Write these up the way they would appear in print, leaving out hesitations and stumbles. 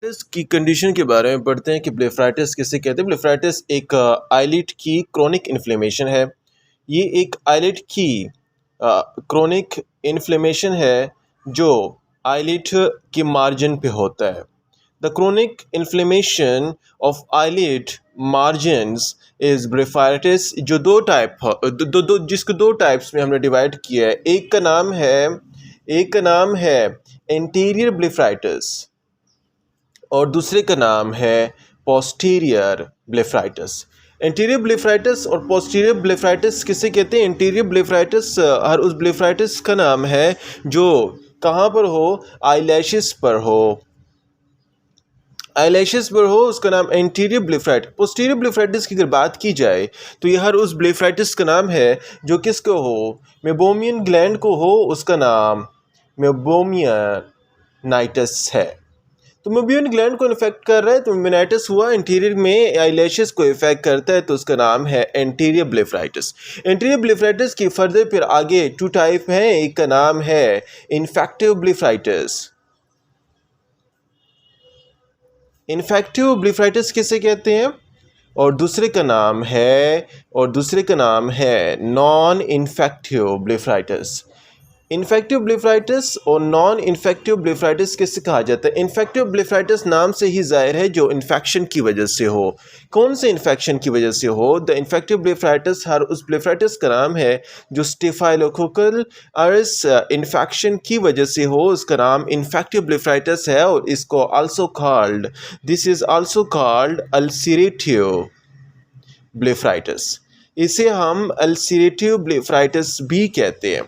Blepharitis की condition के बारे में पढ़ते हैं कि ब्लेफराइटिस किसे कहते हैं। ब्लेफराइटिस एक आईलिड की क्रोनिक इन्फ्लेमेशन है। ये एक आईलिड की क्रोनिक इन्फ्लेमेशन है जो आईलिड के मार्जिन पे होता है। The chronic inflammation of eyelid margins is blepharitis, जो दो टाइप जिसको दो टाइप्स में हमने डिवाइड किया है। एक का नाम है एंटीरियर ब्लेफराइटिस और दूसरे का नाम है पोस्टीरियर ब्लेफराइटिस। एंटीरियर ब्लेफराइटिस और पोस्टीरियर ब्लेफराइटिस किसे कहते हैं? एंटीरियर ब्लेफराइटिस हर उस ब्लेफराइटिस का नाम है जो कहाँ पर हो? आईलैशेस पर हो। आईलैशेस पर हो उसका नाम एंटीरियर ब्लेफराइटिस। पोस्टीरियर ब्लेफराइटिस की अगर बात की जाए तो ये हर उस ब्लेफराइटिस का नाम है जो किसको हो? मेबोमियन ग्लैंड को हो, उसका नाम मेबोमियनाइटिस है। तो मेबोमियन ग्लैंड को इन्फेक्ट कर रहा है तो मेबोमियनाइटिस हुआ। इंटीरियर में आईलैशेस को इफेक्ट करता है तो उसका नाम है एंटीरियर ब्लेफराइटिस। एंटीरियर ब्लेफराइटिस की फर्दर फिर आगे टू टाइप हैं। एक का नाम है इन्फेक्टिव ब्लेफराइटिस। इन्फेक्टिव ब्लेफराइटिस किसे कहते हैं? और दूसरे का नाम है non infective blepharitis. Infective blepharitis और नॉन इन्फेक्टिव ब्लेफराइटिस किसे कहा जाता है? इन्फेक्टिव ब्लेफराइटिस नाम से ही जाहिर है जो इन्फेक्शन की वजह से हो। कौन से इन्फेक्शन की वजह से हो? द इन्फेक्टिव ब्लेफराइटिस हर उस ब्लेफराइटिस का नाम है जो स्टेफाइलोकोकल अरस इन्फेक्शन की वजह से हो, उसका नाम इन्फेक्टिव ब्लेफराइटिस है। और इसको this is also called ulcerative blepharitis. इसे हम अल्सरेटिव ब्लेफराइटिस भी कहते हैं।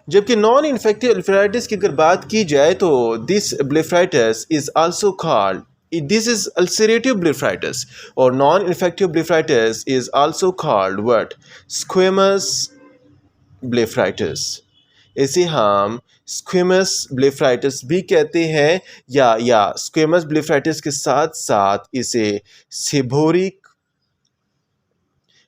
जबकि नॉन इन्फेक्टिव ब्लेफराइटिस की अगर बात की जाए तो this blepharitis is also called this is ulcerative blepharitis और non infective blepharitis is also called what? Squamous blepharitis. इसे हम स्क्वेमस ब्लेफराइटिस भी कहते हैं या स्क्वेमस ब्लेफराइटिस के साथ साथ इसे सेबोरिक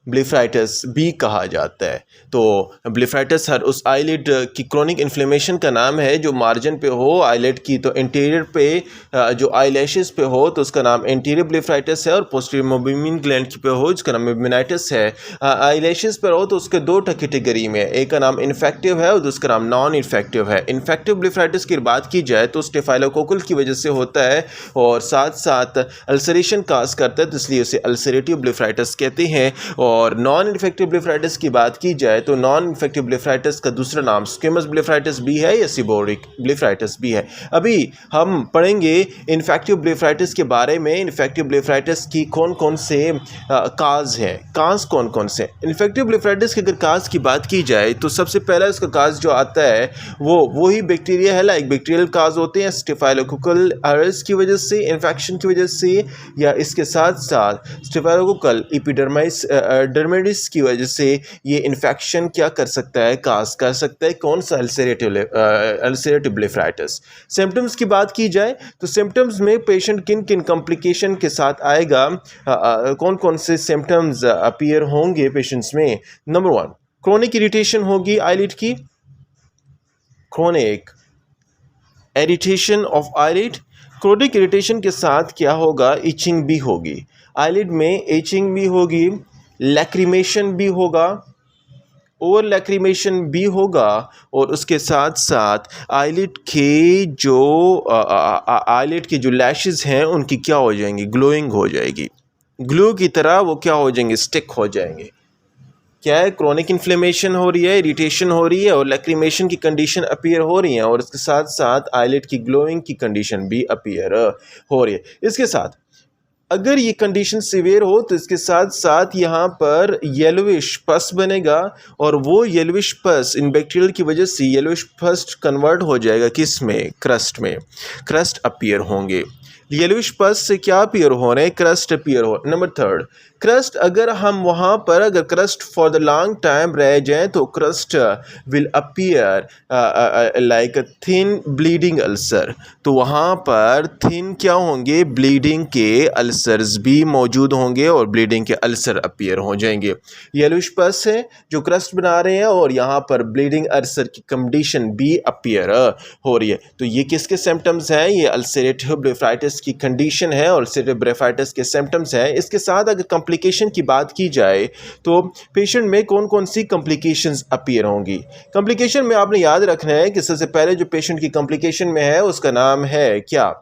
ब्लेफराइटिस भी कहा जाता है। तो ब्लेफराइटिस हर उस आईलिड की क्रोनिक इन्फ्लेमेशन का नाम है जो मार्जिन पे हो आईलिड की। तो इंटीरियर पे जो आईलैशेस पे हो तो उसका नाम इंटीरियर ब्लेफराइटिस है और पोस्टीरियर मेबोमियन ग्लैंड पे हो जिसका नाम मेबोमियनाइटिस है। आईलैशेस पर हो तो उसके दो कैटेगरी में, एक का नाम इन्फेक्टिव है और दूसरा नाम नॉन इन्फेक्टिव है। इन्फेक्टिव ब्लेफराइटिस की बात की जाए तो स्टेफाइलोकोकल की वजह से होता है और साथ साथ अल्सरेशन काज करता है, तो इसलिए उसे अल्सरेटिव ब्लेफराइटिस कहते हैं। और नॉन इन्फेक्टिव ब्लेफराइटिस की बात की जाए तो नॉन इन्फेक्टिव ब्लेफराइटिस का दूसरा नाम स्क्वेमस ब्लेफराइटिस भी है या सेबोरिक ब्लेफराइटिस भी है। अभी हम पढ़ेंगे इन्फेक्टिव ब्लेफराइटिस के बारे में। इन्फेक्टिव ब्लेफराइटिस की कौन कौन से काज हैं, काज कौन कौन से? इन्फेक्टिव ब्लेफराइटिस के अगर काज की बात की जाए तो सबसे पहला इसका काज जो आता है वो ही बैक्टीरिया है। लाइक बैक्टीरियल काज होते हैं स्टेफाइलोकोकल अरस की वजह से, इन्फेक्शन की वजह से, या इसके साथ साथ स्टेफाइलोकोकल डर्मेटिस की वजह से ये इन्फेक्शन क्या कर सकता है? काज कर सकता है। कौन सा? Ulcerative blepharitis. सिम्टम्स की बात की जाए तो सिम्टम्स में पेशेंट किन किन कॉम्प्लिकेशन के साथ आएगा, कौन कौन से सिम्टम्स अपीयर होंगे पेशेंट्स में? नंबर 1, क्रोनिक इरिटेशन होगी आईलिड की। Chronic irritation of eyelid. Chronic irritation के साथ क्या होगा? इचिंग भी होगी आईलिड में, इचिंग भी होगी, लैक्रिमेशन भी होगा, ओवर लैक्रिमेशन भी होगा। और उसके साथ साथ आईलिड के जो लैशेस हैं उनकी क्या हो जाएंगी? ग्लोइंग हो जाएगी। ग्लू की तरह वो क्या हो जाएंगे? स्टिक हो जाएंगे। क्या है? क्रोनिक इन्फ्लेमेशन हो रही है, इरिटेशन हो रही है और लैक्रिमेशन की कंडीशन अपीयर हो रही है और इसके साथ साथ आईलिड की ग्लोइंग की कंडीशन भी अपीयर हो रही है। इसके साथ अगर ये कंडीशन सीवियर हो तो इसके साथ साथ यहाँ पर येलोविश पस बनेगा और वो येलोविश पस इन बैक्टीरियल की वजह से येलोविश पस कन्वर्ट हो जाएगा किस में? क्रस्ट में। क्रस्ट अपीयर होंगे। येलोइश पस से क्या अपीयर हो रहे हैं, क्रस्ट अपीयर हो। नंबर थर्ड, क्रस्ट अगर हम वहाँ पर अगर crust for the long time रह जाएं तो crust will appear like thin bleeding ulcer. तो वहाँ पर थिन क्या होंगे, ब्लीडिंग के अल्सर्स भी मौजूद होंगे और ब्लीडिंग के अल्सर अपीयर हो जाएंगे। येलोइश पस है जो क्रस्ट बना रहे हैं और यहाँ पर ब्लीडिंग अल्सर की कंडीशन भी अपीयर हो रही है। तो ये किसके सिम्टम्स हैं, ये अल्सरेटिव ब्लेफाइटिस की कंडीशन है और अल्सरेटिव ब्लेफाइटिस के सिम्टम्स हैं। इसके साथ अगर कॉम्प्लिकेशन की बात की जाए तो पेशेंट में कौन कौन सी कॉम्प्लिकेशंस अपीयर होंगी। कॉम्प्लिकेशन में आपने याद रखना है कि सबसे पहले जो पेशेंट की कॉम्प्लिकेशन में है उसका नाम है क्या,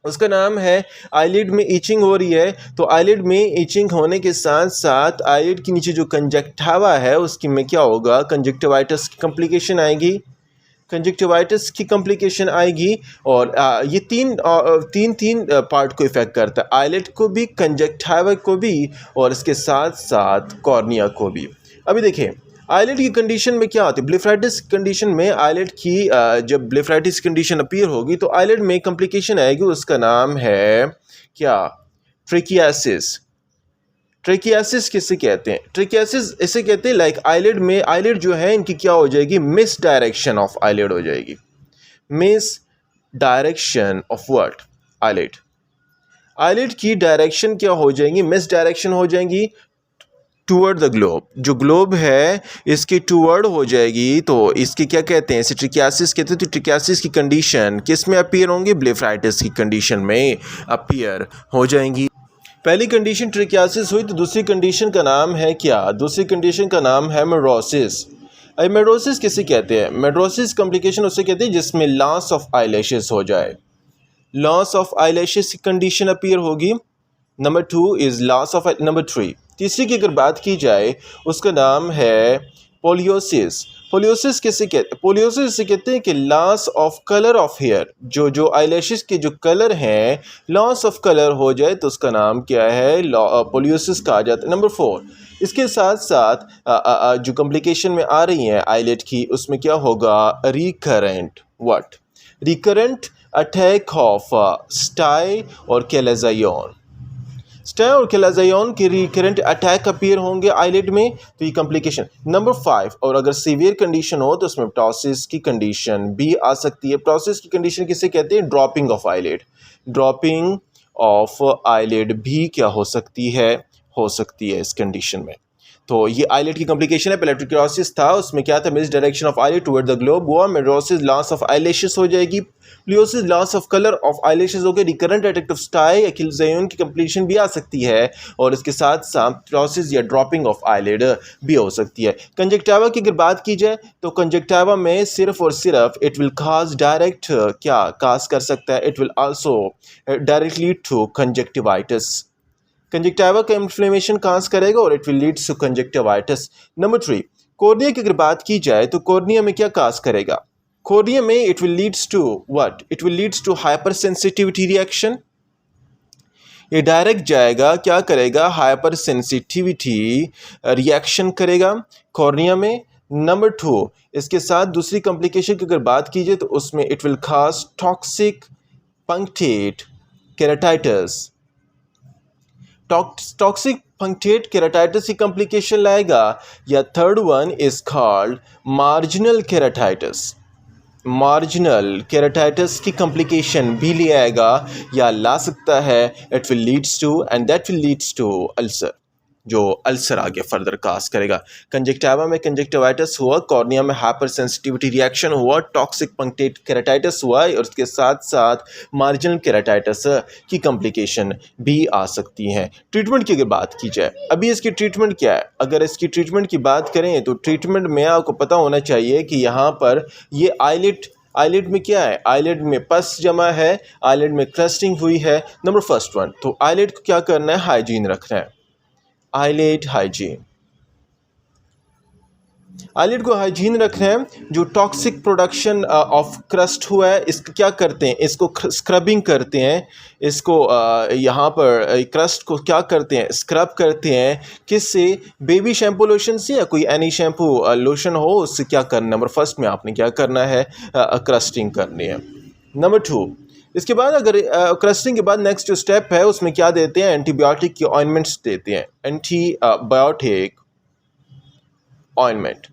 उसका नाम है आईलिड में ईचिंग हो रही है। तो आईलिड में ईचिंग होने के साथ साथ आईलिड के नीचे जो कंजक्टिवा है उसकी में क्या होगा, कंजक्टिवाइटिस की कॉम्प्लिकेशन आएगी, कंजक्टिवाइटिस की कॉम्प्लिकेशन आएगी। और ये तीन पार्ट को इफेक्ट करता है, आईलिड को भी, कंजक्टिवा को भी और इसके साथ साथ कॉर्निया को भी। अभी देखें आईलिड की कंडीशन में क्या होती है, ब्लेफाइटिस कंडीशन में आईलिड की जब ब्लेफाइटिस कंडीशन अपीयर होगी तो आईलिड में कॉम्प्लिकेशन आएगी, उसका नाम है क्या, ट्रिकियासिस। ट्रिकियासिस किसे कहते हैं, ट्रिकियासिस इसे कहते हैं लाइक आईलिड में, आईलिड जो है इनकी क्या हो जाएगी, मिस डायरेक्शन ऑफ आईलिड हो जाएगी, miss direction of what, eyelid. Eyelid की डायरेक्शन क्या हो जाएंगी, मिस डायरेक्शन हो जाएंगी टूवर्ड द ग्लोब। जो ग्लोब है इसकी टूवर्ड हो जाएगी तो इसकी क्या कहते हैं, इसे ट्रिकियासिस कहते हैं। तो ट्रिकियासिस की कंडीशन किस में अपीयर होंगी, ब्लेफाइटिस की कंडीशन में अपीयर हो जाएंगी। पहली कंडीशन ट्रिकियासिस हुई तो दूसरी कंडीशन का नाम है क्या, दूसरी कंडीशन का नाम है मेडरोसिस। अब मेडरोसिस किसे कहते हैं, मेडरोसिस कॉम्प्लिकेशन उसे कहते हैं जिसमें लॉस ऑफ आईलैशेस हो जाए, लॉस ऑफ आईलैशेस की कंडीशन अपीयर होगी। Number two is loss of, number three, तीसरी की अगर बात की जाए उसका नाम है पोलियोसिस। पोलियोसिस किसे कहते हैं, पोलियोसिस से कहते हैं कि loss of colour of hair, जो आईलैशेस के जो कलर हैं लॉस ऑफ कलर हो जाए तो उसका नाम क्या है, पोलियोसिस कहा जाता है। नंबर फोर, इसके साथ साथ जो कॉम्प्लिकेशन में आ रही हैं आईलिड की उसमें क्या होगा, recurrent what, recurrent attack of stye और कैलाजाइन, स्टाई और कैलाजाइन के रिकरेंट अटैक अपीयर होंगे आईलिड में, तो ये कॉम्प्लिकेशन। नंबर फाइव, और अगर सीवियर कंडीशन हो तो उसमें प्टोसिस की कंडीशन भी आ सकती है। प्टोसिस की कंडीशन किसे कहते हैं, dropping of eyelid, dropping of eyelid भी क्या हो सकती है इस कंडीशन में। तो ये आईलिड की कॉम्प्लिकेशन है, पहले ट्रिकियोसिस था उसमें क्या था, misdirection of eyelid toward the globe हुआ, मेडरोसिस लॉस ऑफ आईलैशेस हो जाएगी, poliosis loss of colour of eyelashes हो गए, recurrent attack of stye chalazion की कॉम्प्लिकेशन भी आ सकती है और इसके साथ साथ प्टोसिस या ड्रॉपिंग ऑफ आईलिड भी हो सकती है। कंजक्टिवा की अगर बात की जाए तो कंजक्टिवा में सिर्फ और सिर्फ इट विल काज डायरेक्ट क्या काज कर सकता है, it will also directly lead to conjunctivitis, conjunctiva का इन्फ्लेमेशन काज करेगा और it will leads to conjunctivitis. Number three, cornea की अगर बात की जाए तो कॉर्निया में क्या काज करेगा, कॉर्निया में it will leads to what, it will leads to hyper sensitivity reaction, ये डायरेक्ट जाएगा क्या करेगा, हाइपर सेंसिटिविटी रिएक्शन करेगा कॉर्निया में। नंबर टू, इसके साथ दूसरी कॉम्प्लिकेशन की अगर बात कीजिए तो उसमें it will cause toxic punctate keratitis, toxic punctate keratitis की कॉम्प्लिकेशन लाएगा। या third one is called marginal keratitis, marginal keratitis की कॉम्प्लिकेशन भी ले आएगा या ला सकता है, it will leads to and that will leads to ulcer, जो अल्सर आगे फर्दर काज करेगा। कंजक्टिवा में कंजक्टिवाइटिस हुआ, कॉर्निया में हाइपर सेंसिटिविटी रिएक्शन हुआ, टॉक्सिक पंक्टेट केराटाइटिस हुआ और उसके साथ साथ मार्जिनल केराटाइटिस की कॉम्प्लिकेशन भी आ सकती हैं। ट्रीटमेंट की अगर बात की जाए, अभी इसकी ट्रीटमेंट क्या है, अगर इसकी ट्रीटमेंट की बात करें तो ट्रीटमेंट में आपको पता होना चाहिए कि यहाँ पर ये आईलिड में क्या है, आईलिड में पस जमा है, आईलिड में क्रस्टिंग हुई है। नंबर फर्स्ट वन, तो आईलिड को क्या करना है, हाइजीन रखना है, आईलिड हाइजीन, आईलिड को हाइजीन रखना है। जो टॉक्सिक प्रोडक्शन ऑफ क्रस्ट हुआ है इसको क्या करते हैं, इसको स्क्रबिंग करते हैं, इसको यहाँ पर क्रस्ट को क्या करते हैं, स्क्रब करते हैं, किससे, बेबी शैम्पू लोशन से या कोई एनी शैम्पू लोशन हो उससे क्या करना। नंबर फर्स्ट में आपने क्या करना है, क्रस्टिंग करनी है। नंबर टू, इसके बाद अगर क्रस्टिंग के बाद नेक्स्ट जो स्टेप है उसमें क्या देते हैं, एंटीबायोटिक की ऑइंटमेंट्स देते हैं, एंटीबायोटिक ऑइंटमेंट।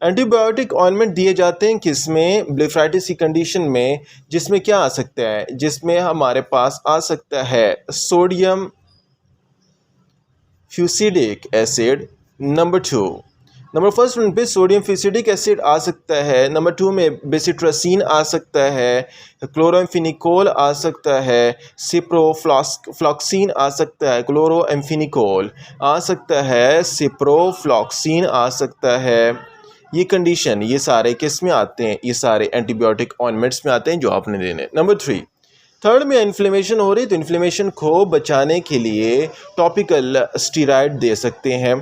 एंटीबायोटिक ऑइंटमेंट दिए जाते हैं किसमें, ब्लेफराइटिस की कंडीशन में, जिसमें क्या आ सकता है, जिसमें हमारे पास आ सकता है sodium fusidic acid, number first पे सोडियम फ्यूसिडिक एसिड आ सकता है, नंबर 2 में बेसिट्रासिन आ सकता है, क्लोरोएम्फिनिकोल आ सकता है, सिप्रोफ्लॉक्सिन आ सकता है, क्लोरोएम्फिनिकोल आ सकता है, सिप्रोफ्लॉक्सिन आ सकता है। ये कंडीशन, ये सारे किस में आते हैं, ये सारे एंटीबायोटिक ऑइंटमेंट्स में आते हैं जो आपने देने। नंबर 3, थर्ड में इन्फ्लेमेशन हो रही है तो इन्फ्लेमेशन को बचाने के लिए टॉपिकल स्टीरॉयड दे सकते हैं।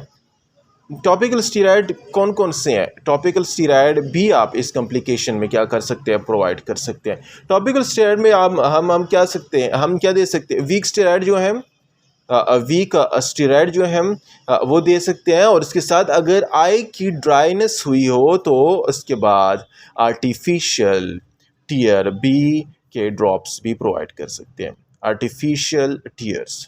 टॉपिकल स्टीरॉयड कौन कौन से हैं, टॉपिकल स्टीरॉयड भी आप इस कॉम्प्लिकेशन में क्या कर सकते हैं, प्रोवाइड कर सकते हैं। टॉपिकल स्टीरॉयड में हम क्या सकते हैं, हम क्या दे सकते हैं, वीक स्टीरॉयड जो है, वीक स्टीरॉयड जो है वो दे सकते हैं। और इसके साथ अगर आई की ड्राइनेस हुई हो तो उसके बाद आर्टिफिशियल टीयर बी के ड्रॉप्स भी प्रोवाइड कर सकते हैं, आर्टिफिशियल टीयर्स।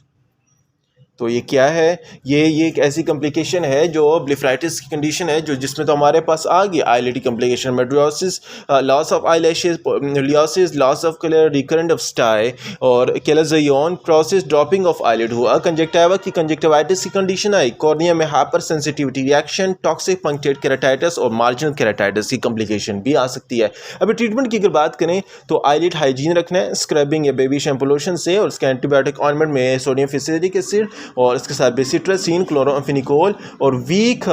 तो ये क्या है, ये एक ऐसी कॉम्प्लिकेशन है जो ब्लेफराइटिस की कंडीशन है, जो जिसमें तो हमारे पास आ गई eyelid complication, madarosis, loss of eyelashes, poliosis, loss of colour, recurrent of stye और chalazion process, dropping of eyelid हुआ, कंजक्टिवा की कंजक्टिवाइटिस की कंडीशन आई, कॉर्निया में hyper sensitivity reaction, toxic punctured keratitis और मार्जिनल केराटाइटिस की कॉम्प्लिकेशन भी आ सकती है। अभी ट्रीटमेंट की अगर बात करें तो आईलेट हाइजीन रखना है, स्क्रबिंग या बेबी शैम्पू लोशन से, और उसके एंटीबायोटिक ऑइंटमेंट में सोडियम फ्यूसिडिक एसिड और इसके साथ बेसिट्रासिन, क्लोरोएम्फिनिकोल और वीक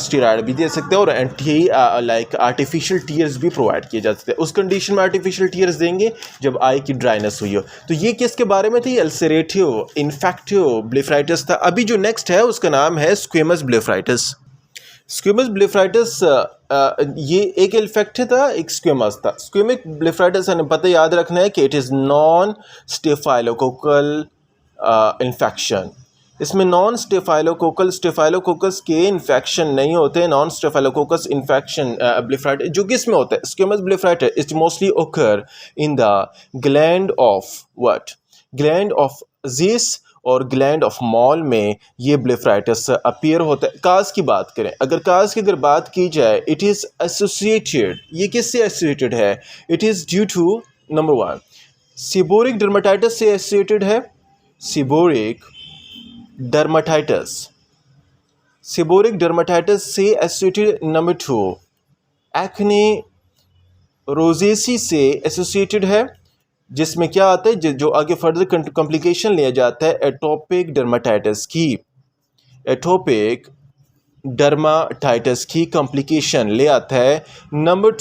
स्टीरॉयड भी दे सकते हैं, और एंटी लाइक आर्टिफिशियल टीयर्स भी प्रोवाइड किए जा सकते हैं। उस कंडीशन में आर्टिफिशियल टीयर्स देंगे जब आई की ड्राइनेस हुई हो। तो ये किसके बारे में थी, अल्सरेटिव इन्फेक्टिव ब्लेफराइटिस था। अभी जो नेक्स्ट है उसका नाम है स्क्वेमस ब्लेफराइटिस। स्क्वेमस ब्लेफराइटिस ये एक इन्फेक्टिव था, एक स्क्वेमस था। स्क्वेमिक ब्लेफराइटिस हमें पता याद रखना है कि it is non staphylococcal infection. इसमें नॉन स्टेफाइलोकोकस के इन्फेक्शन नहीं होते। नॉन स्टेफाइलोकोकस इन्फेक्शन ब्लेफराइटिस जो किस में होता है, स्क्वेमस ब्लेफराइटिस इट मोस्टली ओकर in the gland of what, gland of Zeis और ग्लैंड ऑफ मॉल में ये ब्लेफराइटिस अपीयर होता है। काज की बात करें, अगर काज की बात की जाए, इट इज़ एसोसिएटेड, ये किससे एसोसिएटेड है, it is due to number 1 seborrhoeic dermatitis से एसोसिएटेड है, सीबोरिक डर्माटाइटिस से एसोसिएटेड। नंबर 2 एक्ने रोजेसी से एसोसिएटेड है, जिसमें क्या आता है, जो आगे फर्दर कॉम्प्लिकेशन लिया जाता है एटोपिक डर्माटाइटिस कॉम्प्लिकेशन ले आता है। Number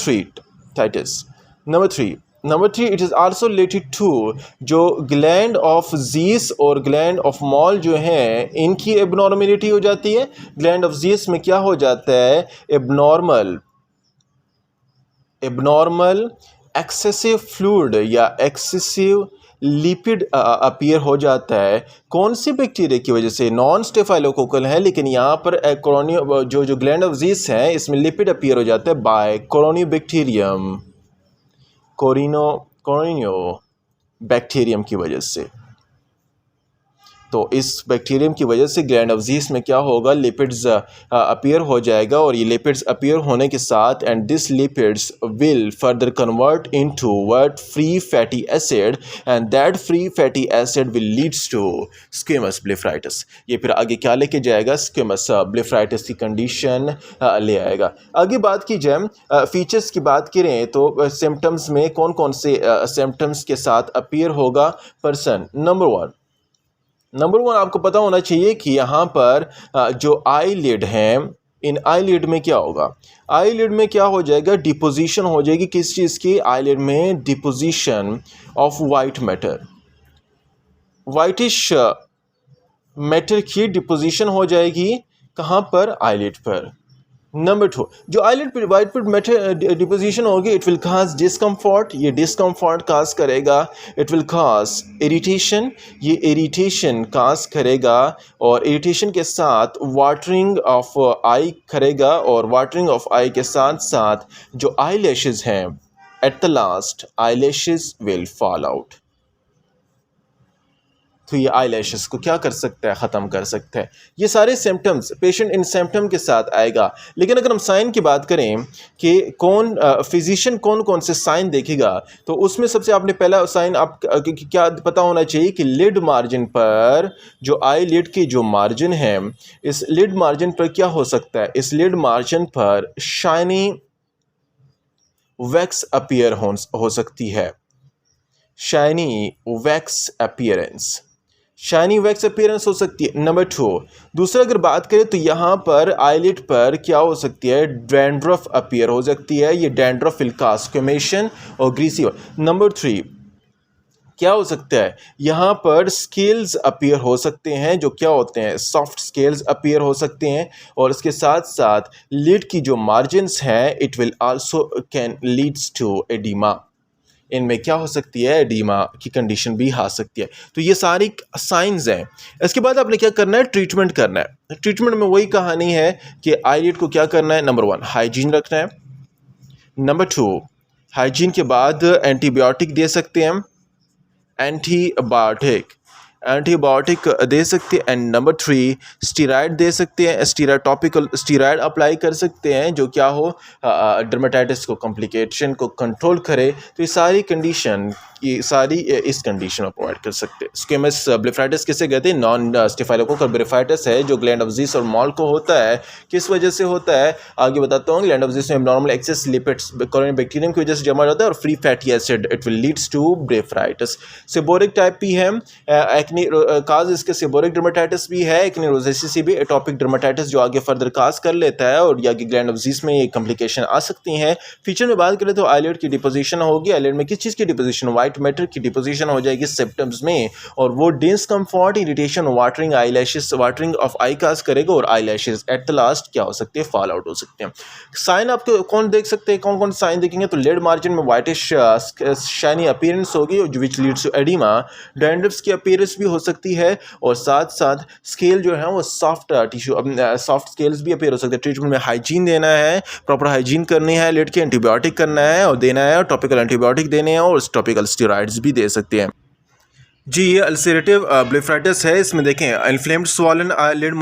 3 it is also related to जो ग्लैंड ऑफ ज़ीस और ग्लैंड ऑफ मॉल जो हैं, इनकी एबनॉर्मेलिटी हो जाती है। ग्लैंड ऑफ ज़ीस में क्या हो जाता है, एबनॉर्मल एक्सेसिव फ्लूइड या एक्सेसिव लिपिड अपीयर हो जाता है। कौन सी बैक्टीरिया की वजह से, नॉन स्टेफाइलोकोकल है, लेकिन यहाँ पर जो ग्लैंड ऑफ ज़ीस हैं इसमें लिपिड अपीयर हो जाता है बाय कोरोनियोबैक्टीरियम, कोरिनियो बैक्टीरियम की वजह से। तो इस बैक्टीरियम की वजह से ग्लैंड ऑफ ज़ीस में क्या होगा, लिपिड्स अपीयर हो जाएगा, और ये लिपिड्स अपीयर होने के साथ and this lipids will further convert into what, free fatty acid, and that free fatty acid will leads to squamous blepharitis. ये फिर आगे क्या लेके जाएगा, स्क्वेमस ब्लेफराइटिस की कंडीशन ले आएगा। आगे बात की जाए फीचर्स की बात करें तो सिम्टम्स में कौन कौन से सिम्टम्स के साथ अपीयर होगा पर्सन। नंबर वन आपको पता होना चाहिए कि यहाँ पर जो आई लिड हैं, इन आई लिड में क्या होगा, आई लिड में क्या हो जाएगा, डिपोजिशन हो जाएगी। किस चीज़ की, आई लिड में deposition of white matter, whitish matter की डिपोजिशन हो जाएगी। कहाँ पर, आई लिड पर। नंबर 2 जो आईलिड पर वाइट मैटर डिपोजिशन होगी, इट विल काज डिस्कम्फर्ट, ये डिस्कम्फर्ट काज करेगा। इट विल काज इरिटेशन, ये इरिटेशन काज करेगा, और इरिटेशन के साथ वाटरिंग ऑफ आई करेगा, और वाटरिंग ऑफ आई के साथ साथ जो आई लैशेज़ हैं eight the last eyelashes will fall out. तो ये आई लैशेस को क्या कर सकता है, ख़त्म कर सकता है। ये सारे सिम्टम्स पेशेंट इन सिम्टम के साथ आएगा। लेकिन अगर हम साइन की बात करें कि कौन फिजिशियन कौन कौन से साइन देखेगा, तो उसमें सबसे आपने पहला साइन आप क्या पता होना चाहिए कि लिड मार्जिन पर जो आई लिड की जो मार्जिन है, इस लिड मार्जिन पर क्या हो सकता है, इस लिड मार्जिन पर शाइनी वैक्स अपीयर हो सकती है, shiny wax appearance, shiny wax appearance हो सकती है। नंबर 2, दूसरा अगर बात करें तो यहाँ पर आईलिड पर क्या हो सकती है, डैंड्रफ अपीयर हो सकती है। ये डैंड्रफ विल कॉज स्क्वेमेशन और ग्रीसी। नंबर 3 क्या हो सकता है, यहाँ पर स्केल्स अपीयर हो सकते हैं, जो क्या होते हैं, सॉफ्ट स्केल्स अपीयर हो सकते हैं। और इसके साथ साथ लिड की जो मार्जिन्स हैं, it will also can leads to oedema, इनमें क्या हो सकती है, एडीमा की कंडीशन भी आ सकती है। तो ये सारी साइंस हैं। इसके बाद आपने क्या करना है, ट्रीटमेंट करना है। ट्रीटमेंट में वही कहानी है कि आईलिड को क्या करना है, नंबर 1 हाइजीन रखना है, नंबर 2 हाइजीन के बाद एंटीबायोटिक दे सकते हैं हम, एंटीबायोटिक दे सकते हैं। एंड नंबर 3 स्टीराइड दे सकते हैं, स्टीराइड टॉपिकल स्टीराइड अप्लाई कर सकते हैं, जो क्या हो डर्मेटाइटिस को कॉम्प्लिकेशन को कंट्रोल करे। तो ये सारी कंडीशन, ये सारी इस कंडीशन में प्रोवाइड कर सकते हैं। स्क्वेमस ब्लेफाइटिस किसे कहते हैं, नॉन स्टेफाइलोकोकल ब्लेफाइटिस है, जो ग्लैंड ऑफ ज़ीस और मॉल को होता है। किस वजह से होता है, आगे बताता हूँ। ग्लैंड ऑफ ज़ीस में normal excess lipids corynebacterium की वजह से जमा होता है, और free fatty acid, it will leads to blepharitis. Seborrhoeic type भी है, एक्ने काज इसके सेबोरिक डर्मेटाइटिस भी है, एक्ने रोज़ेसी से भी एटोपिक डर्मेटाइटिस जो आगे फर्दर काज कर लेता है, और आगे ग्लैंड ऑफ ज़ीस में ये कॉम्प्लिकेशन आ सकती हैं। फीचर में बात करें तो आईलिड की डिपोजिशन होगी। आईलिड में किस चीज़ की डिपोजिशन, वाइट मैटर की डिपोजिशन हो जाएगी सिम्पटम्स में, और वो discomfort, irritation, watering eyelashes, watering of eye cause करेगा, और eyelashes at the last क्या हो सकते हैं, फॉल आउट हो सकते हैं। साइन आपको कौन देख सकते हैं, कौन कौन साइन देखेंगे, तो लिड मार्जिन में वाइटिश शाइनी अपीयरेंस होगी, विच लीड्स टू एडिमा। डैंड्रफ्स की अपीयरेंस भी हो सकती है, और साथ साथ स्केल जो है वो सॉफ्ट टिश्यू, सॉफ्ट स्केल्स भी अपीयर हो सकते हैं। ट्रीटमेंट में हाइजीन देना है, प्रॉपर हाइजीन करनी है, लिड के एंटीबायोटिक करना है और देना है, और टॉपिकल एंटीबायोटिक देने हैं, और टॉपिकल स्टेरॉइड्स भी दे सकते हैं। जी, ये अल्सरेटिव ब्लेफाइटिस है। इसमें देखें इन्फ्लेम्ड स्वालन लिड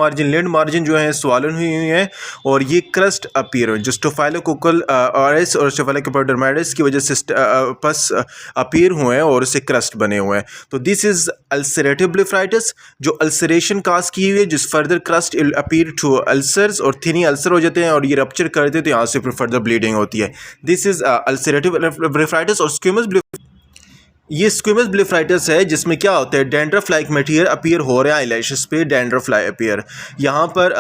मार्जिन जो है स्वालन हुई है, और ये क्रस्ट अपीयर जो स्टेफाइलोकोकल ऑरिस और स्टेफाइलोकोपरडर्माइटिस की वजह से पस अपीयर हुए हैं, और उससे क्रस्ट बने हुए हैं। तो दिस इज़ अल्सरेटिव ब्लेफाइटिस, जो अल्सरेशन काज की हुई है, जिस further crust appear to ulcers, और थिनी अल्सर हो जाते हैं, और ये रप्चर कर देते हैं, यहाँ से फिर फर्दर ब्लीडिंग होती है। This is ulcerative blepharitis. और स्क्वेमस, ये स्क्वेमस ब्लेफाइटिस है, जिसमें क्या होता है, डैंड्रफ लाइक मटेरियल अपीयर हो रहा है आईलैशेस पे, डैंड्रफ लाइक अपीयर यहाँ पर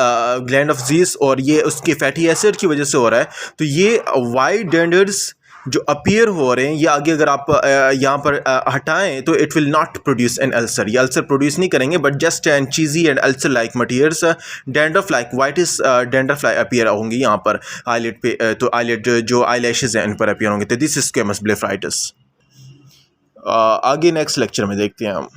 ग्लैंड ऑफ ज़ीस, और ये उसके फैटी एसिड की वजह से हो रहा है। तो ये वाइट डैंडर्स जो अपीयर हो रहे हैं, ये आगे अगर आप यहाँ पर हटाएं तो it will not produce an ulcer, ये अल्सर प्रोड्यूस नहीं करेंगे, but just an cheesy and ulcer like materials, dandruff like whitish dandruff like appear होंगी यहाँ पर आईलिड पे। तो आईलिड जो आईलैशेस हैं इन पर अपीयर होंगे। तो दिस इज स्क्वेमस ब्लेफाइटिस। आगे नेक्स्ट लेक्चर में देखते हैं हम।